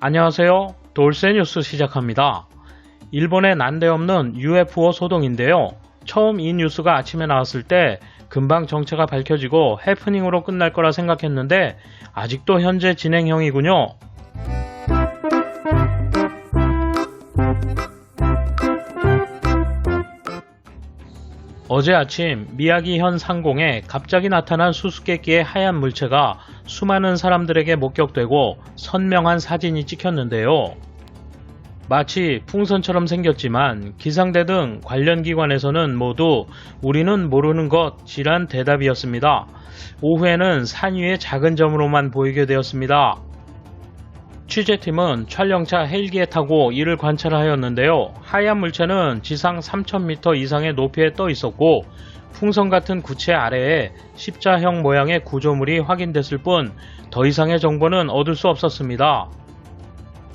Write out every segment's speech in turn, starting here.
안녕하세요. 돌쇠 뉴스 시작합니다. 일본의 난데없는 UFO 소동인데요. 처음 이 뉴스가 아침에 나왔을 때 금방 정체가 밝혀지고 해프닝으로 끝날 거라 생각했는데 아직도 현재 진행형이군요. 어제 아침 미야기현 상공에 갑자기 나타난 수수께끼의 하얀 물체가 수많은 사람들에게 목격되고 선명한 사진이 찍혔는데요. 마치 풍선처럼 생겼지만 기상대 등 관련 기관에서는 모두 우리는 모르는 것이란 대답이었습니다. 오후에는 산 위의 작은 점으로만 보이게 되었습니다. 취재팀은 촬영차 헬기에 타고 이를 관찰하였는데요. 하얀 물체는 지상 3,000m 이상의 높이에 떠 있었고 풍선 같은 구체 아래에 십자형 모양의 구조물이 확인됐을 뿐 더 이상의 정보는 얻을 수 없었습니다.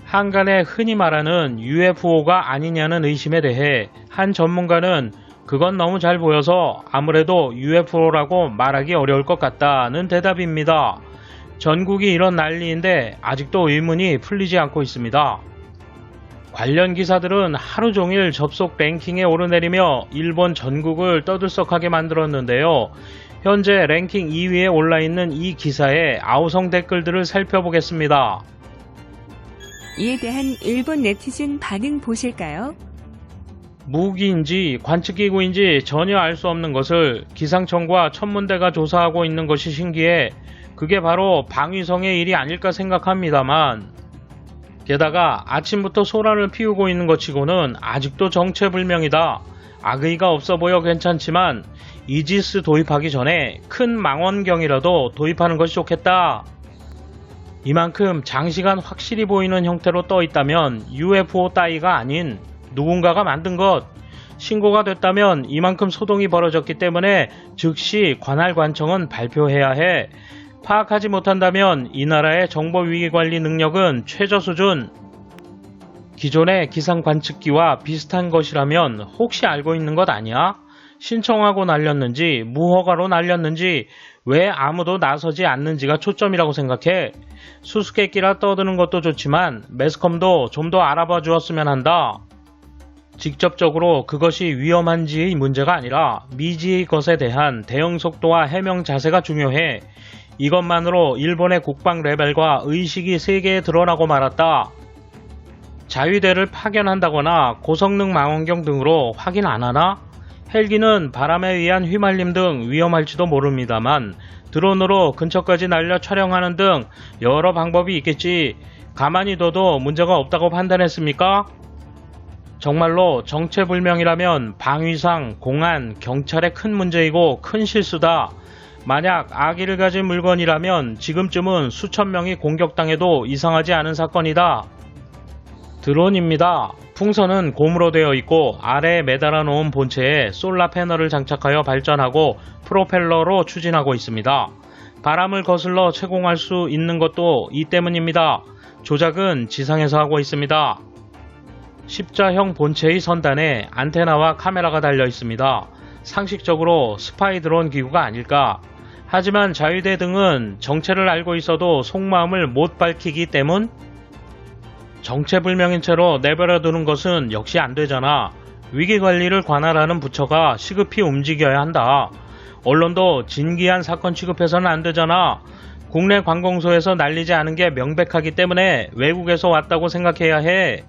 한간에 흔히 말하는 UFO가 아니냐는 의심에 대해 한 전문가는 그건 너무 잘 보여서 아무래도 UFO라고 말하기 어려울 것 같다는 대답입니다. 전국이 이런 난리인데 아직도 의문이 풀리지 않고 있습니다. 관련 기사들은 하루 종일 접속 랭킹에 오르내리며 일본 전국을 떠들썩하게 만들었는데요. 현재 랭킹 2위에 올라있는 이 기사의 아우성 댓글들을 살펴보겠습니다. 이에 대한 일본 네티즌 반응 보실까요? 무기인지 관측기구인지 전혀 알 수 없는 것을 기상청과 천문대가 조사하고 있는 것이 신기해 그게 바로 방위성의 일이 아닐까 생각합니다만 게다가 아침부터 소란을 피우고 있는 것 치고는 아직도 정체불명이다. 악의가 없어 보여 괜찮지만 이지스 도입하기 전에 큰 망원경이라도 도입하는 것이 좋겠다. 이만큼 장시간 확실히 보이는 형태로 떠 있다면 UFO 따위가 아닌 누군가가 만든 것. 신고가 됐다면 이만큼 소동이 벌어졌기 때문에 즉시 관할관청은 발표해야 해. 파악하지 못한다면 이 나라의 정보위기관리 능력은 최저 수준. 기존의 기상관측기와 비슷한 것이라면 혹시 알고 있는 것 아니야? 신청하고 날렸는지 무허가로 날렸는지 왜 아무도 나서지 않는지가 초점이라고 생각해. 수수께끼라 떠드는 것도 좋지만 매스컴도 좀 더 알아봐 주었으면 한다. 직접적으로 그것이 위험한지의 문제가 아니라 미지의 것에 대한 대응 속도와 해명 자세가 중요해. 이것만으로 일본의 국방 레벨과 의식이 세계에 드러나고 말았다. 자위대를 파견한다거나 고성능 망원경 등으로 확인 안 하나? 헬기는 바람에 의한 휘말림 등 위험할지도 모릅니다만 드론으로 근처까지 날려 촬영하는 등 여러 방법이 있겠지. 가만히 둬도 문제가 없다고 판단했습니까? 정말로 정체불명이라면 방위상, 공안, 경찰의 큰 문제이고 큰 실수다. 만약 악의를 가진 물건이라면 지금쯤은 수천 명이 공격당해도 이상하지 않은 사건이다. 드론입니다. 풍선은 고무로 되어 있고 아래에 매달아 놓은 본체에 솔라 패널을 장착하여 발전하고 프로펠러로 추진하고 있습니다. 바람을 거슬러 채공할 수 있는 것도 이 때문입니다. 조작은 지상에서 하고 있습니다. 십자형 본체의 선단에 안테나와 카메라가 달려 있습니다. 상식적으로 스파이 드론 기구가 아닐까? 하지만 자위대 등은 정체를 알고 있어도 속마음을 못 밝히기 때문? 정체불명인 채로 내버려 두는 것은 역시 안 되잖아. 위기관리를 관할하는 부처가 시급히 움직여야 한다. 언론도 진기한 사건 취급해서는 안 되잖아. 국내 관공서에서 날리지 않은 게 명백하기 때문에 외국에서 왔다고 생각해야 해.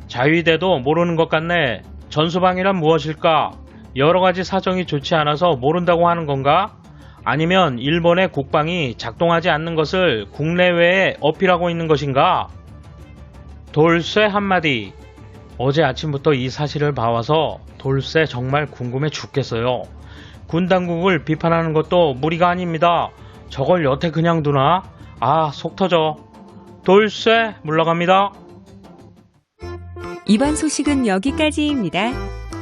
자위대도 모르는 것 같네. 전수방이란 무엇일까? 여러가지 사정이 좋지 않아서 모른다고 하는 건가? 아니면 일본의 국방이 작동하지 않는 것을 국내외에 어필하고 있는 것인가? 돌쇠 한마디. 어제 아침부터 이 사실을 봐와서 돌쇠 정말 궁금해 죽겠어요. 군 당국을 비판하는 것도 무리가 아닙니다. 저걸 여태 그냥 두나? 아, 속 터져. 돌쇠 물러갑니다. 이번 소식은 여기까지입니다.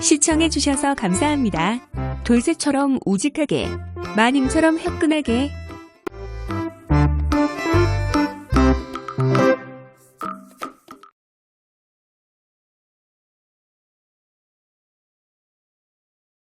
시청해주셔서 감사합니다. 돌쇠처럼 우직하게, 마님처럼 화끈하게